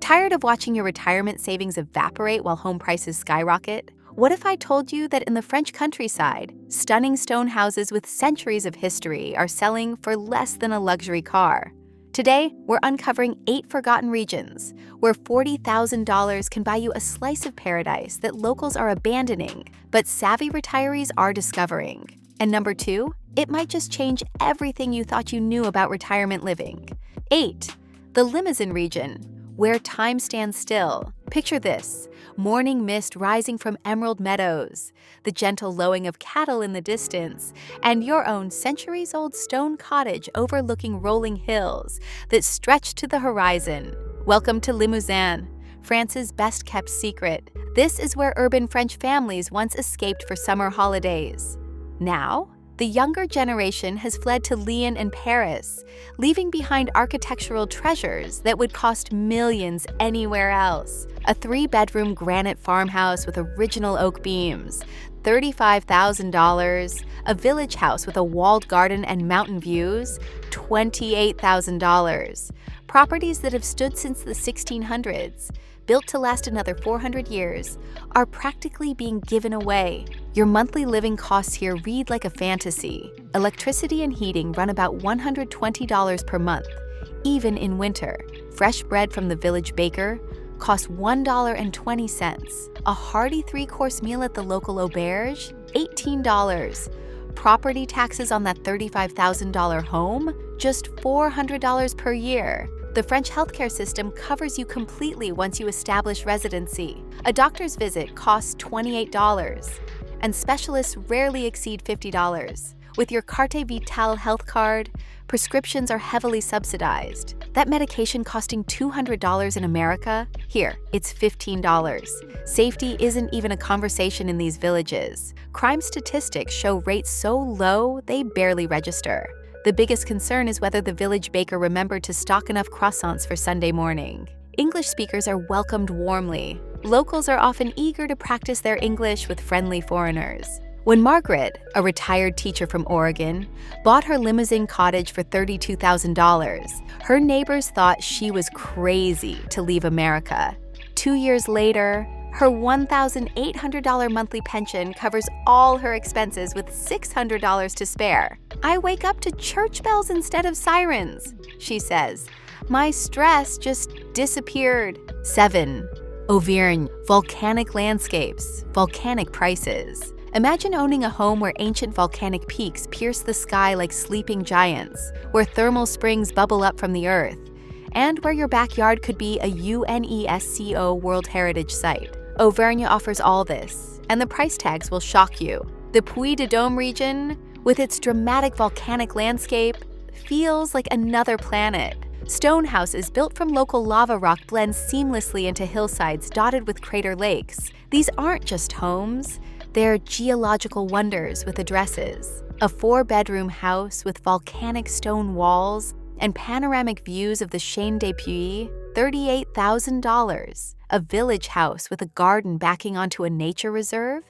Tired of watching your retirement savings evaporate while home prices skyrocket? What if I told you that in the French countryside, stunning stone houses with centuries of history are selling for less than a luxury car? Today, we're uncovering 8 forgotten regions where $40,000 can buy you a slice of paradise that locals are abandoning, but savvy retirees are discovering. And number 2, it might just change everything you thought you knew about retirement living. 8. The Limousin region, where time stands still. Picture this: morning mist rising from emerald meadows, the gentle lowing of cattle in the distance, and your own centuries-old stone cottage overlooking rolling hills that stretch to the horizon. Welcome to Limousin, France's best-kept secret. This is where urban French families once escaped for summer holidays. Now, the younger generation has fled to Lyon and Paris, leaving behind architectural treasures that would cost millions anywhere else. A 3-bedroom granite farmhouse with original oak beams, $35,000. A village house with a walled garden and mountain views, $28,000. Properties that have stood since the 1600s, built to last another 400 years, are practically being given away. Your monthly living costs here read like a fantasy. Electricity and heating run about $120 per month, even in winter. Fresh bread from the village baker costs $1.20. A hearty 3-course meal at the local auberge, $18. Property taxes on that $35,000 home, just $400 per year. The French healthcare system covers you completely once you establish residency. A doctor's visit costs $28, and specialists rarely exceed $50. With your Carte Vitale health card, prescriptions are heavily subsidized. That medication costing $200 in America, here, it's $15. Safety isn't even a conversation in these villages. Crime statistics show rates so low they barely register. The biggest concern is whether the village baker remembered to stock enough croissants for Sunday morning. English speakers are welcomed warmly. Locals are often eager to practice their English with friendly foreigners. When Margaret, a retired teacher from Oregon, bought her Limousin cottage for $32,000, her neighbors thought she was crazy to leave America. 2 years later, her $1,800 monthly pension covers all her expenses with $600 to spare. "I wake up to church bells instead of sirens," she says. "My stress just disappeared." 7. Auvergne, volcanic landscapes, volcanic prices. Imagine owning a home where ancient volcanic peaks pierce the sky like sleeping giants, where thermal springs bubble up from the earth, and where your backyard could be a UNESCO World Heritage Site. Auvergne offers all this, and the price tags will shock you. The Puy-de-Dôme region, with its dramatic volcanic landscape, feels like another planet. Stone houses built from local lava rock blend seamlessly into hillsides dotted with crater lakes. These aren't just homes, they're geological wonders with addresses. A 4-bedroom house with volcanic stone walls and panoramic views of the Chaîne des Puys, $38,000. A village house with a garden backing onto a nature reserve,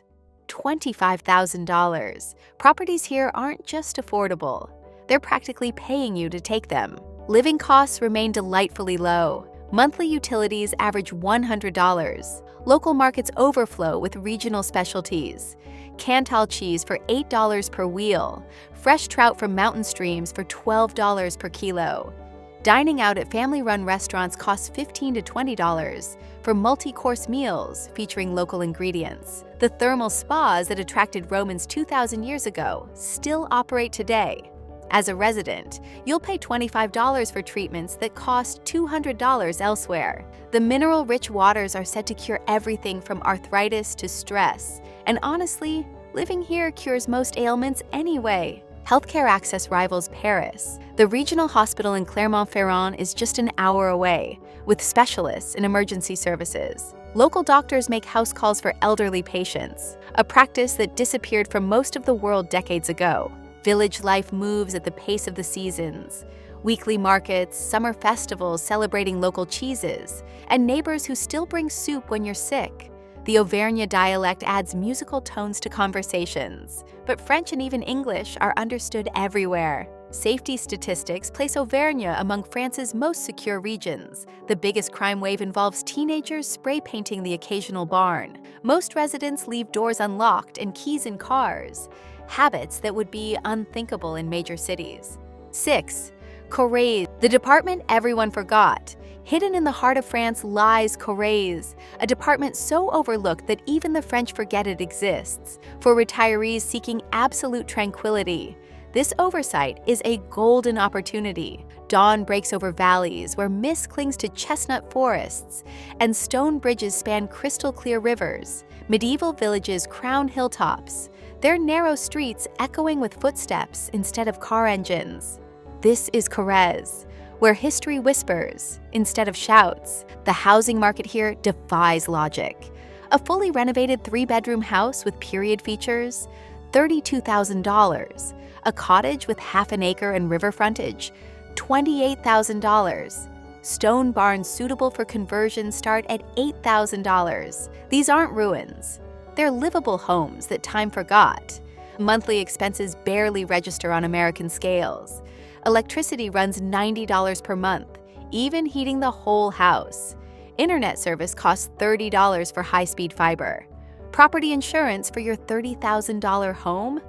$25,000. Properties here aren't just affordable, they're practically paying you to take them. Living costs remain delightfully low. Monthly utilities average $100. Local markets overflow with regional specialties. Cantal cheese for $8 per wheel. Fresh trout from mountain streams for $12 per kilo. Dining out at family-run restaurants costs $15 to $20 for multi-course meals featuring local ingredients. The thermal spas that attracted Romans 2,000 years ago still operate today. As a resident, you'll pay $25 for treatments that cost $200 elsewhere. The mineral-rich waters are said to cure everything from arthritis to stress, and honestly, living here cures most ailments anyway. Healthcare access rivals Paris. The regional hospital in Clermont-Ferrand is just an hour away, with specialists in emergency services. Local doctors make house calls for elderly patients, a practice that disappeared from most of the world decades ago. Village life moves at the pace of the seasons. Weekly markets, summer festivals celebrating local cheeses, and neighbors who still bring soup when you're sick. The Auvergne dialect adds musical tones to conversations, but French and even English are understood everywhere. Safety statistics place Auvergne among France's most secure regions. The biggest crime wave involves teenagers spray painting the occasional barn. Most residents leave doors unlocked and keys in cars, habits that would be unthinkable in major cities. 6. Corrèze, the department everyone forgot. Hidden in the heart of France lies Corrèze, a department so overlooked that even the French forget it exists. For retirees seeking absolute tranquility, this oversight is a golden opportunity. Dawn breaks over valleys where mist clings to chestnut forests, and stone bridges span crystal-clear rivers. Medieval villages crown hilltops, their narrow streets echoing with footsteps instead of car engines. This is Corrèze, where history whispers instead of shouts. The housing market here defies logic. A fully renovated 3-bedroom house with period features, $32,000. A cottage with half an acre and river frontage, $28,000. Stone barns suitable for conversion start at $8,000. These aren't ruins. They're livable homes that time forgot. Monthly expenses barely register on American scales. Electricity runs $90 per month, even heating the whole house. Internet service costs $30 for high-speed fiber. Property insurance for your $30,000 home?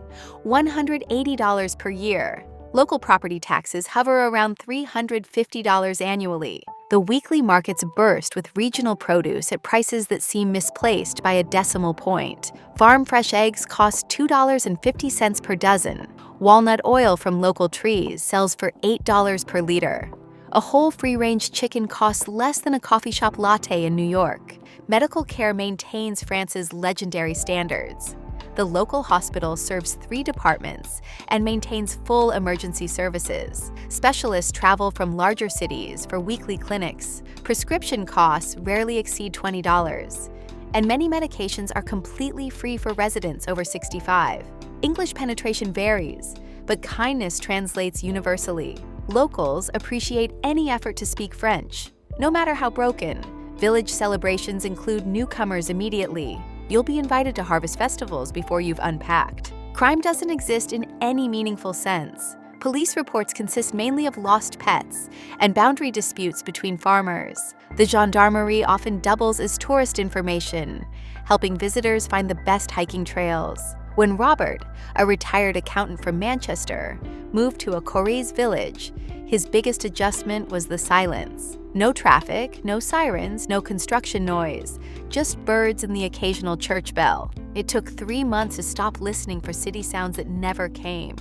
$180 per year. Local property taxes hover around $350 annually. The weekly markets burst with regional produce at prices that seem misplaced by a decimal point. Farm fresh eggs cost $2.50 per dozen. Walnut oil from local trees sells for $8 per liter. A whole free-range chicken costs less than a coffee shop latte in New York. Medical care maintains France's legendary standards. The local hospital serves 3 departments and maintains full emergency services. Specialists travel from larger cities for weekly clinics. Prescription costs rarely exceed $20. And many medications are completely free for residents over 65. English penetration varies, but kindness translates universally. Locals appreciate any effort to speak French, no matter how broken. Village celebrations include newcomers immediately. You'll be invited to harvest festivals before you've unpacked. Crime doesn't exist in any meaningful sense. Police reports consist mainly of lost pets and boundary disputes between farmers. The gendarmerie often doubles as tourist information, helping visitors find the best hiking trails. When Robert, a retired accountant from Manchester, moved to a Corrèze village, his biggest adjustment was the silence. No traffic, no sirens, no construction noise, just birds and the occasional church bell. It took 3 months to stop listening for city sounds that never came.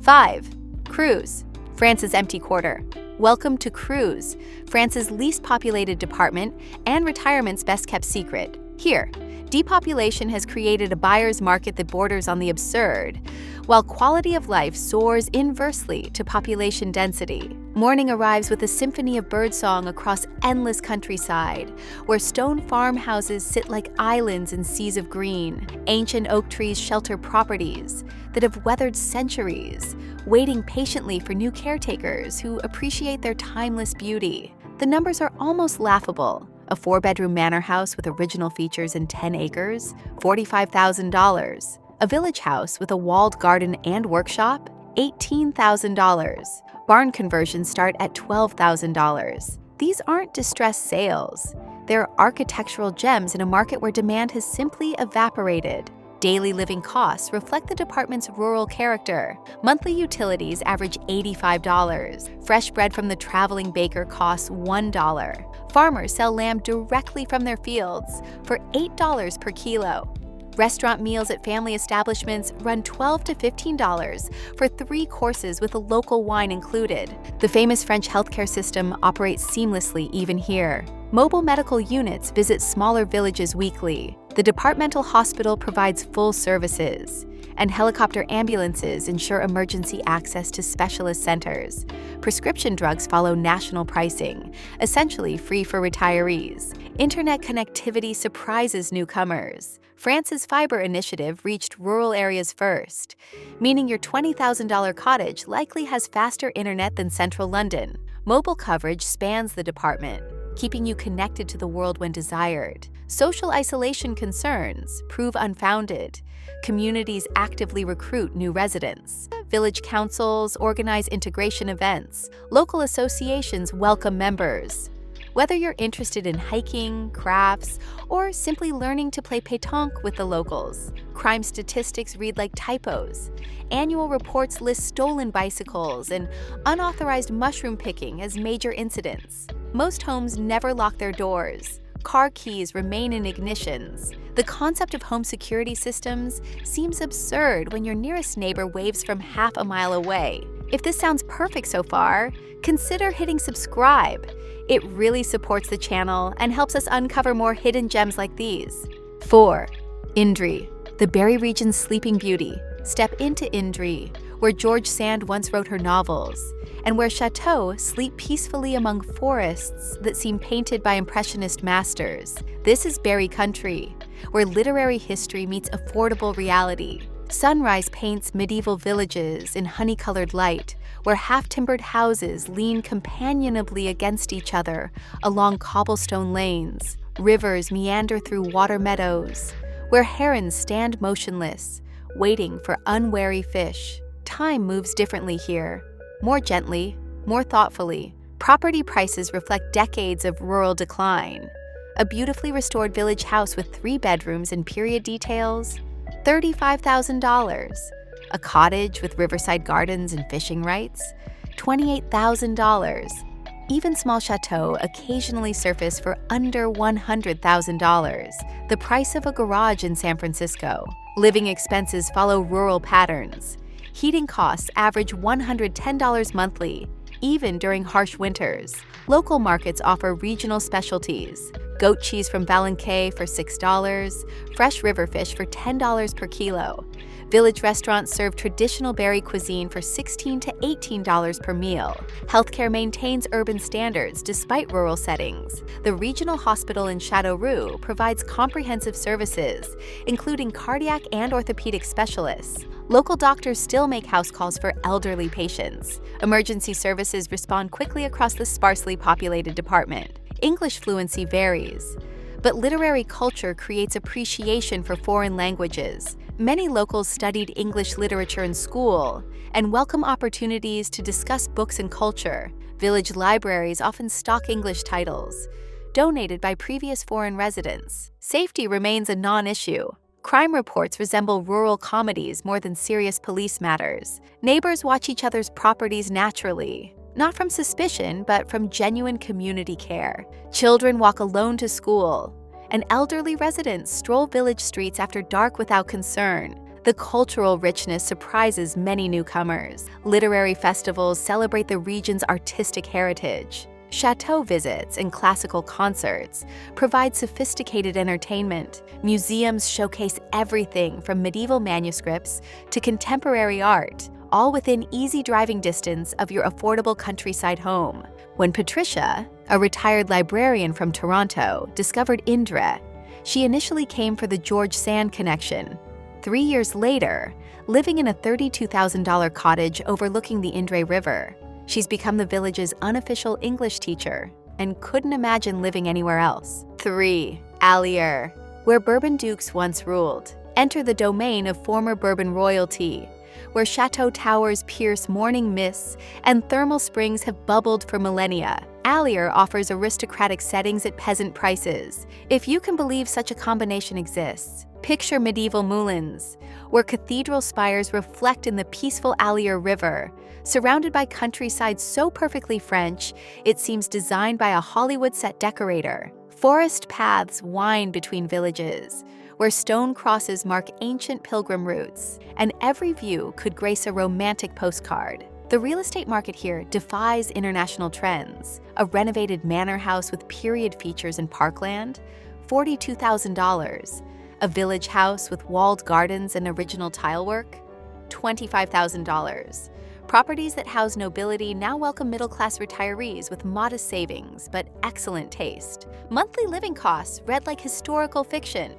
5. Creuse, France's empty quarter. Welcome to Creuse, France's least populated department and retirement's best-kept secret. Here, depopulation has created a buyer's market that borders on the absurd, while quality of life soars inversely to population density. Morning arrives with a symphony of birdsong across endless countryside, where stone farmhouses sit like islands in seas of green. Ancient oak trees shelter properties that have weathered centuries, waiting patiently for new caretakers who appreciate their timeless beauty. The numbers are almost laughable. A 4-bedroom manor house with original features and 10 acres, $45,000. A village house with a walled garden and workshop, $18,000. Barn conversions start at $12,000. These aren't distressed sales. They're architectural gems in a market where demand has simply evaporated. Daily living costs reflect the department's rural character. Monthly utilities average $85. Fresh bread from the traveling baker costs $1. Farmers sell lamb directly from their fields for $8 per kilo. Restaurant meals at family establishments run $12 to $15 for 3 courses with a local wine included. The famous French healthcare system operates seamlessly even here. Mobile medical units visit smaller villages weekly. The departmental hospital provides full services, and helicopter ambulances ensure emergency access to specialist centers. Prescription drugs follow national pricing, essentially free for retirees. Internet connectivity surprises newcomers. France's fiber initiative reached rural areas first, meaning your $20,000 cottage likely has faster internet than central London. Mobile coverage spans the department. keeping you connected to the world when desired. Social isolation concerns prove unfounded. Communities actively recruit new residents. Village councils organize integration events. Local associations welcome members. Whether you're interested in hiking, crafts, or simply learning to play pétanque with the locals, crime statistics read like typos. Annual reports list stolen bicycles and unauthorized mushroom picking as major incidents. Most homes never lock their doors. Car keys remain in ignitions. The concept of home security systems seems absurd when your nearest neighbor waves from half a mile away. If this sounds perfect so far, consider hitting subscribe. It really supports the channel and helps us uncover more hidden gems like these. 4. Indri, the Berry region's sleeping beauty. Step into Indri, where George Sand once wrote her novels, and where chateaux sleep peacefully among forests that seem painted by Impressionist masters. This is Berry country, where literary history meets affordable reality. Sunrise paints medieval villages in honey-colored light, where half-timbered houses lean companionably against each other along cobblestone lanes. Rivers meander through water meadows, where herons stand motionless, waiting for unwary fish. Time moves differently here, more gently, more thoughtfully. Property prices reflect decades of rural decline. A beautifully restored village house with 3 bedrooms and period details, $35,000. A cottage with riverside gardens and fishing rights, $28,000. Even small chateaux occasionally surface for under $100,000, the price of a garage in San Francisco. Living expenses follow rural patterns. Heating costs average $110 monthly, even during harsh winters. Local markets offer regional specialties. Goat cheese from Valenquay for $6, fresh river fish for $10 per kilo. Village restaurants serve traditional berry cuisine for $16 to $18 per meal. Healthcare maintains urban standards despite rural settings. The regional hospital in Châteauroux provides comprehensive services, including cardiac and orthopedic specialists. Local doctors still make house calls for elderly patients. Emergency services respond quickly across the sparsely populated department. English fluency varies, but literary culture creates appreciation for foreign languages. Many locals studied English literature in school and welcome opportunities to discuss books and culture. Village libraries often stock English titles, donated by previous foreign residents. Safety remains a non-issue. Crime reports resemble rural comedies more than serious police matters. Neighbors watch each other's properties naturally, not from suspicion, but from genuine community care. Children walk alone to school, and elderly residents stroll village streets after dark without concern. The cultural richness surprises many newcomers. Literary festivals celebrate the region's artistic heritage. Chateau visits and classical concerts provide sophisticated entertainment. Museums showcase everything from medieval manuscripts to contemporary art, all within easy driving distance of your affordable countryside home. When Patricia, a retired librarian from Toronto, discovered Indre, she initially came for the George Sand connection. 3 years later, living in a $32,000 cottage overlooking the Indre River, she's become the village's unofficial English teacher and couldn't imagine living anywhere else. 3. Allier, where Bourbon dukes once ruled. Enter the domain of former Bourbon royalty, where chateau towers pierce morning mists and thermal springs have bubbled for millennia. Allier offers aristocratic settings at peasant prices, if you can believe such a combination exists. Picture medieval moulins, where cathedral spires reflect in the peaceful Allier River, surrounded by countryside so perfectly French, it seems designed by a Hollywood set decorator. Forest paths wind between villages, where stone crosses mark ancient pilgrim routes, and every view could grace a romantic postcard. The real estate market here defies international trends. A renovated manor house with period features and parkland, $42,000. A village house with walled gardens and original tilework, $25,000. Properties that house nobility now welcome middle-class retirees with modest savings but excellent taste. Monthly living costs read like historical fiction.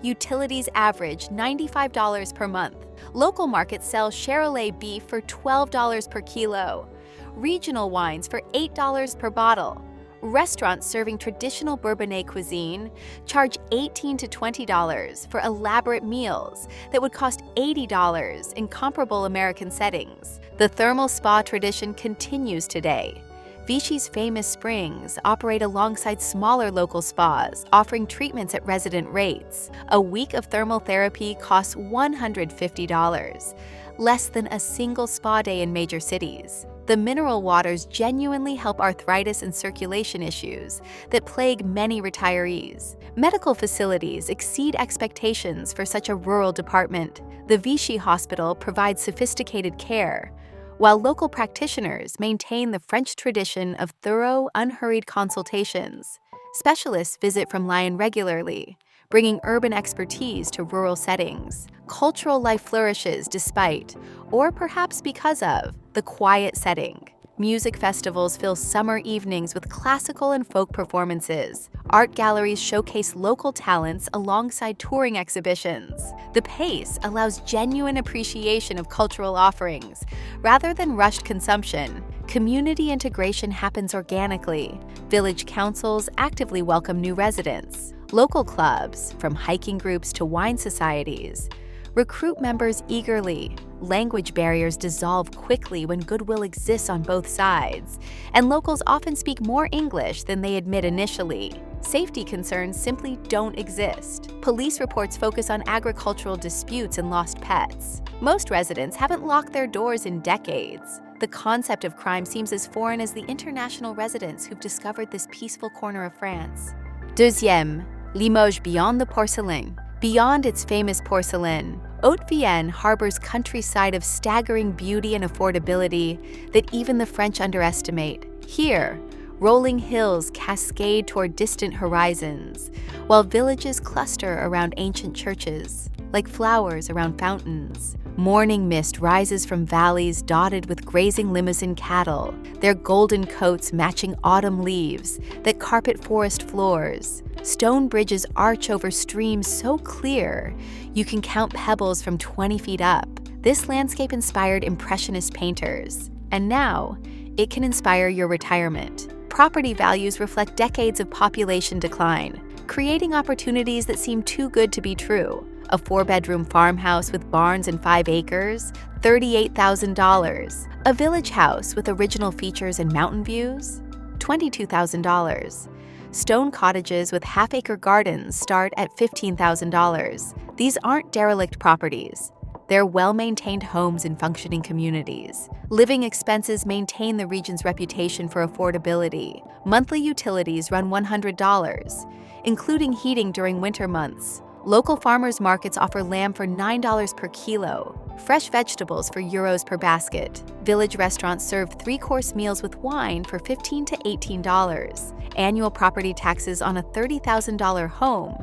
Utilities average $95 per month. Local markets sell Charolais beef for $12 per kilo. Regional wines for $8 per bottle. Restaurants serving traditional Bourbonnais cuisine charge $18 to $20 for elaborate meals that would cost $80 in comparable American settings. The thermal spa tradition continues today. Vichy's famous springs operate alongside smaller local spas, offering treatments at resident rates. A week of thermal therapy costs $150, less than a single spa day in major cities. The mineral waters genuinely help arthritis and circulation issues that plague many retirees. Medical facilities exceed expectations for such a rural department. The Vichy Hospital provides sophisticated care, while local practitioners maintain the French tradition of thorough, unhurried consultations. Specialists visit from Lyon regularly, bringing urban expertise to rural settings. Cultural life flourishes despite, or perhaps because of, the quiet setting. Music festivals fill summer evenings with classical and folk performances. Art galleries showcase local talents alongside touring exhibitions. The pace allows genuine appreciation of cultural offerings, rather than rushed consumption. Community integration happens organically. Village councils actively welcome new residents. Local clubs, from hiking groups to wine societies, recruit members eagerly. Language barriers dissolve quickly when goodwill exists on both sides, and locals often speak more English than they admit initially. Safety concerns simply don't exist. Police reports focus on agricultural disputes and lost pets. Most residents haven't locked their doors in decades. The concept of crime seems as foreign as the international residents who've discovered this peaceful corner of France. Deuxième, Limoges beyond the porcelain. Beyond its famous porcelain, Haute-Vienne harbors countryside of staggering beauty and affordability that even the French underestimate. Here, rolling hills cascade toward distant horizons, while villages cluster around ancient churches, like flowers around fountains. Morning mist rises from valleys dotted with grazing Limousin cattle, their golden coats matching autumn leaves that carpet forest floors. Stone bridges arch over streams so clear you can count pebbles from 20 feet up. This landscape inspired Impressionist painters, and now it can inspire your retirement. Property values reflect decades of population decline, creating opportunities that seem too good to be true. A 4-bedroom farmhouse with barns and 5 acres, $38,000. A village house with original features and mountain views, $22,000. Stone cottages with half-acre gardens start at $15,000. These aren't derelict properties. They're well-maintained homes in functioning communities. Living expenses maintain the region's reputation for affordability. Monthly utilities run $100, including heating during winter months. Local farmers markets offer lamb for $9 per kilo, fresh vegetables for euros per basket. Village restaurants serve 3-course meals with wine for $15 to $18. Annual property taxes on a $30,000 home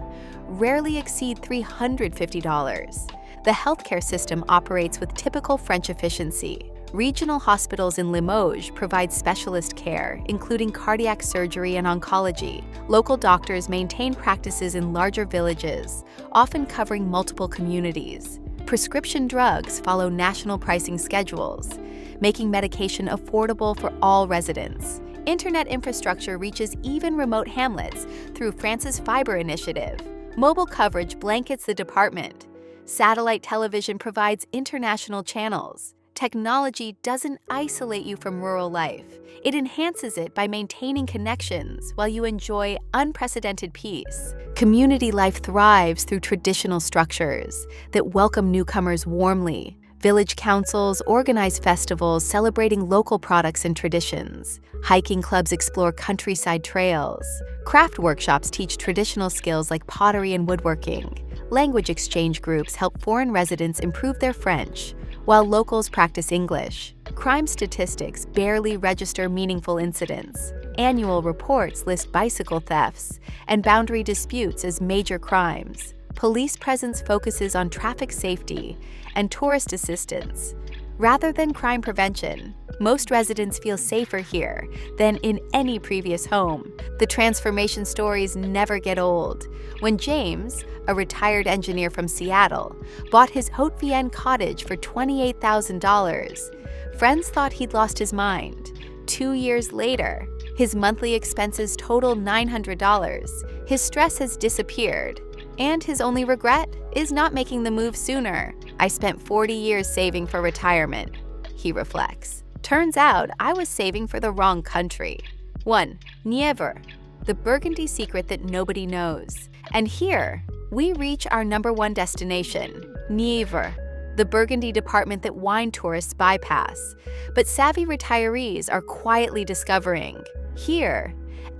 rarely exceed $350. The healthcare system operates with typical French efficiency. Regional hospitals in Limoges provide specialist care, including cardiac surgery and oncology. Local doctors maintain practices in larger villages, often covering multiple communities. Prescription drugs follow national pricing schedules, making medication affordable for all residents. Internet infrastructure reaches even remote hamlets through France's Fiber Initiative. Mobile coverage blankets the department. Satellite television provides international channels. Technology doesn't isolate you from rural life. It enhances it by maintaining connections while you enjoy unprecedented peace. Community life thrives through traditional structures that welcome newcomers warmly. Village councils organize festivals celebrating local products and traditions. Hiking clubs explore countryside trails. Craft workshops teach traditional skills like pottery and woodworking. Language exchange groups help foreign residents improve their French, while locals practice English. Crime statistics barely register meaningful incidents. Annual reports list bicycle thefts and boundary disputes as major crimes. Police presence focuses on traffic safety and tourist assistance, rather than crime prevention. Most residents feel safer here than in any previous home. The transformation stories never get old. When James, a retired engineer from Seattle, bought his Haute-Vienne cottage for $28,000, friends thought he'd lost his mind. 2 years later, His monthly expenses total $900. His stress has disappeared. And his only regret is not making the move sooner. I spent 40 years saving for retirement, he reflects. Turns out I was saving for the wrong country. 1. Nievre, the Burgundy secret that nobody knows. And here, we reach our #1 destination, Nievre, the Burgundy department that wine tourists bypass, but savvy retirees are quietly discovering. Here,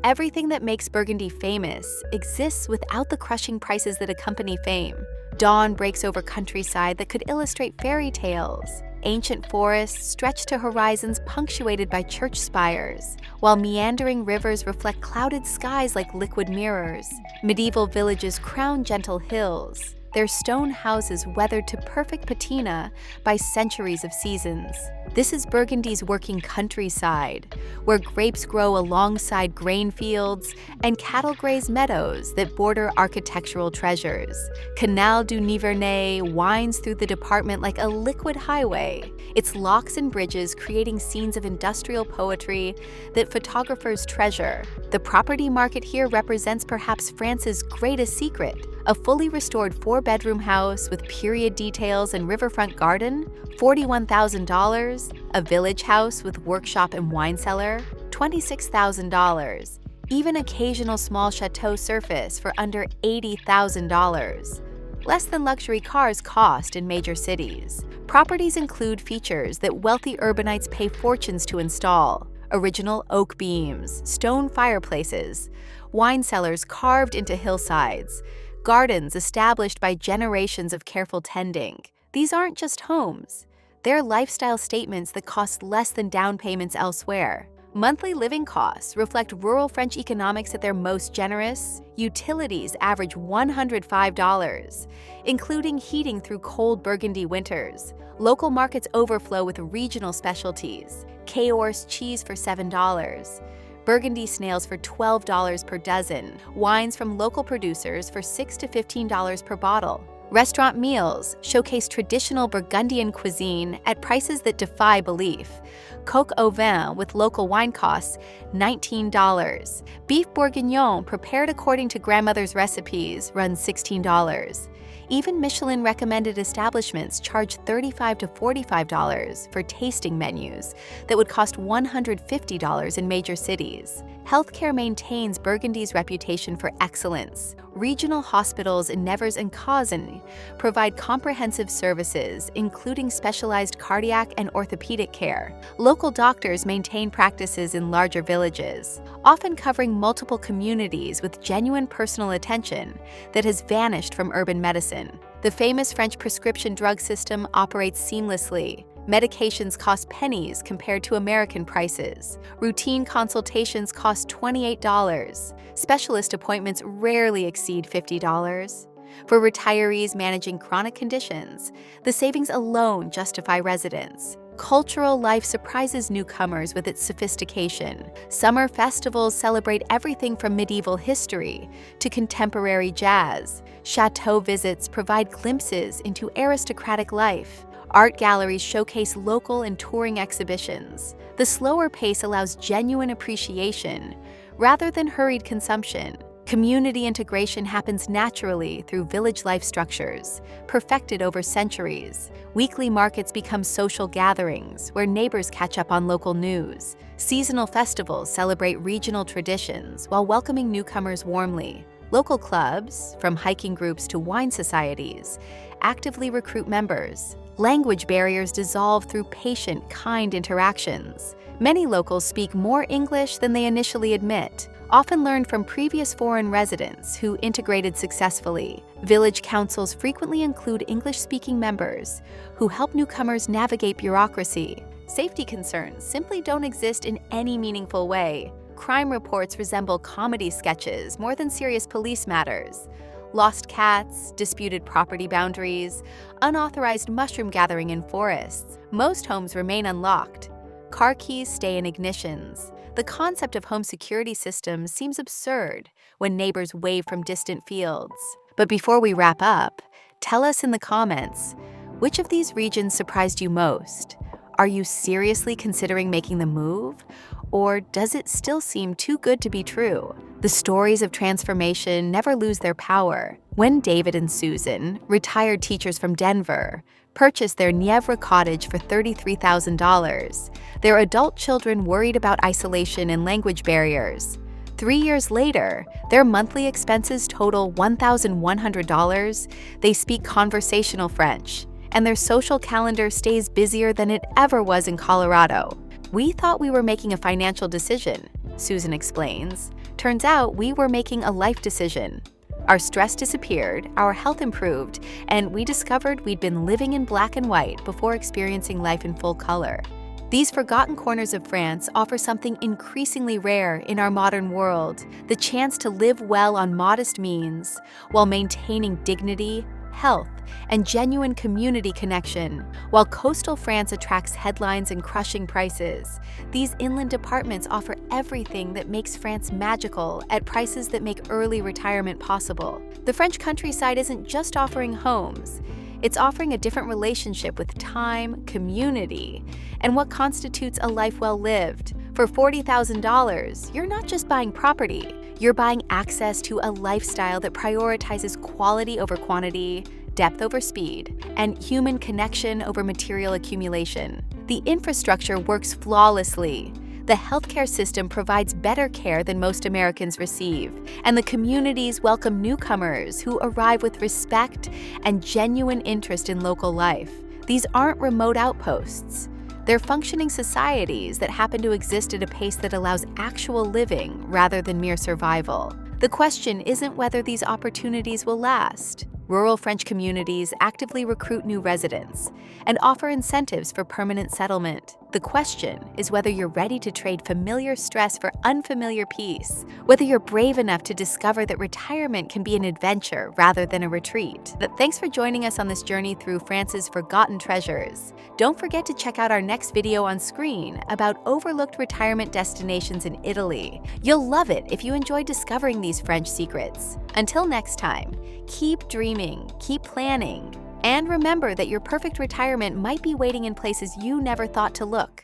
everything that makes Burgundy famous exists without the crushing prices that accompany fame. Dawn breaks over countryside that could illustrate fairy tales. Ancient forests stretch to horizons punctuated by church spires, while meandering rivers reflect clouded skies like liquid mirrors. Medieval villages crown gentle hills, their stone houses weathered to perfect patina by centuries of seasons. This is Burgundy's working countryside, where grapes grow alongside grain fields and cattle graze meadows that border architectural treasures. Canal du Nivernais winds through the department like a liquid highway, its locks and bridges creating scenes of industrial poetry that photographers treasure. The property market here represents perhaps France's greatest secret, a fully restored 4-bedroom house with period details and riverfront garden, $41,000, a village house with workshop and wine cellar, $26,000, even occasional small chateau surface for under $80,000. Less than luxury cars cost in major cities. Properties include features that wealthy urbanites pay fortunes to install: original oak beams, stone fireplaces, wine cellars carved into hillsides, gardens established by generations of careful tending. These aren't just homes. They're lifestyle statements that cost less than down payments elsewhere. Monthly living costs reflect rural French economics at their most generous. Utilities average $105, including heating through cold Burgundy winters. Local markets overflow with regional specialties. Cahors cheese for $7. Burgundy snails for $12 per dozen, wines from local producers for $6 to $15 per bottle. Restaurant meals showcase traditional Burgundian cuisine at prices that defy belief. Coq au vin with local wine costs $19. Beef bourguignon prepared according to grandmother's recipes runs $16. Even Michelin-recommended establishments charge $35 to $45 for tasting menus that would cost $150 in major cities. Healthcare maintains Burgundy's reputation for excellence. Regional hospitals in Nevers and Causnes provide comprehensive services, including specialized cardiac and orthopedic care. Local doctors maintain practices in larger villages, often covering multiple communities with genuine personal attention that has vanished from urban medicine. The famous French prescription drug system operates seamlessly. Medications cost pennies compared to American prices. Routine consultations cost $28. Specialist appointments rarely exceed $50. For retirees managing chronic conditions, the savings alone justify residence. Cultural life surprises newcomers with its sophistication. Summer festivals celebrate everything from medieval history to contemporary jazz. Chateau visits provide glimpses into aristocratic life. Art galleries showcase local and touring exhibitions. The slower pace allows genuine appreciation rather than hurried consumption. Community integration happens naturally through village life structures, perfected over centuries. Weekly markets become social gatherings where neighbors catch up on local news. Seasonal festivals celebrate regional traditions while welcoming newcomers warmly. Local clubs, from hiking groups to wine societies, actively recruit members. Language barriers dissolve through patient, kind interactions. Many locals speak more English than they initially admit, often learned from previous foreign residents who integrated successfully. Village councils frequently include English-speaking members who help newcomers navigate bureaucracy. Safety concerns simply don't exist in any meaningful way. Crime reports resemble comedy sketches more than serious police matters. Lost cats, disputed property boundaries, unauthorized mushroom gathering in forests. Most homes remain unlocked. Car keys stay in ignitions. The concept of home security systems seems absurd when neighbors wave from distant fields. But before we wrap up, tell us in the comments, which of these regions surprised you most? Are you seriously considering making the move? Or does it still seem too good to be true? The stories of transformation never lose their power. When David and Susan, retired teachers from Denver, purchased their Nievre cottage for $33,000, their adult children worried about isolation and language barriers. 3 years later, their monthly expenses total $1,100, they speak conversational French, and their social calendar stays busier than it ever was in Colorado. "We thought we were making a financial decision," Susan explains. "Turns out we were making a life decision. Our stress disappeared, our health improved, and we discovered we'd been living in black and white before experiencing life in full color." These forgotten corners of France offer something increasingly rare in our modern world: the chance to live well on modest means while maintaining dignity, health, and genuine community connection. While coastal France attracts headlines and crushing prices, these inland apartments offer everything that makes France magical at prices that make early retirement possible. The French countryside isn't just offering homes. It's offering a different relationship with time, community, and what constitutes a life well lived. For $40,000, you're not just buying property, you're buying access to a lifestyle that prioritizes quality over quantity, depth over speed, and human connection over material accumulation. The infrastructure works flawlessly. The healthcare system provides better care than most Americans receive, and the communities welcome newcomers who arrive with respect and genuine interest in local life. These aren't remote outposts. They're functioning societies that happen to exist at a pace that allows actual living rather than mere survival. The question isn't whether these opportunities will last. Rural French communities actively recruit new residents and offer incentives for permanent settlement. The question is whether you're ready to trade familiar stress for unfamiliar peace, whether you're brave enough to discover that retirement can be an adventure rather than a retreat. Thanks for joining us on this journey through France's forgotten treasures. Don't forget to check out our next video on screen about overlooked retirement destinations in Italy. You'll love it if you enjoy discovering these French secrets. Until next time, keep dreaming, keep planning, and remember that your perfect retirement might be waiting in places you never thought to look.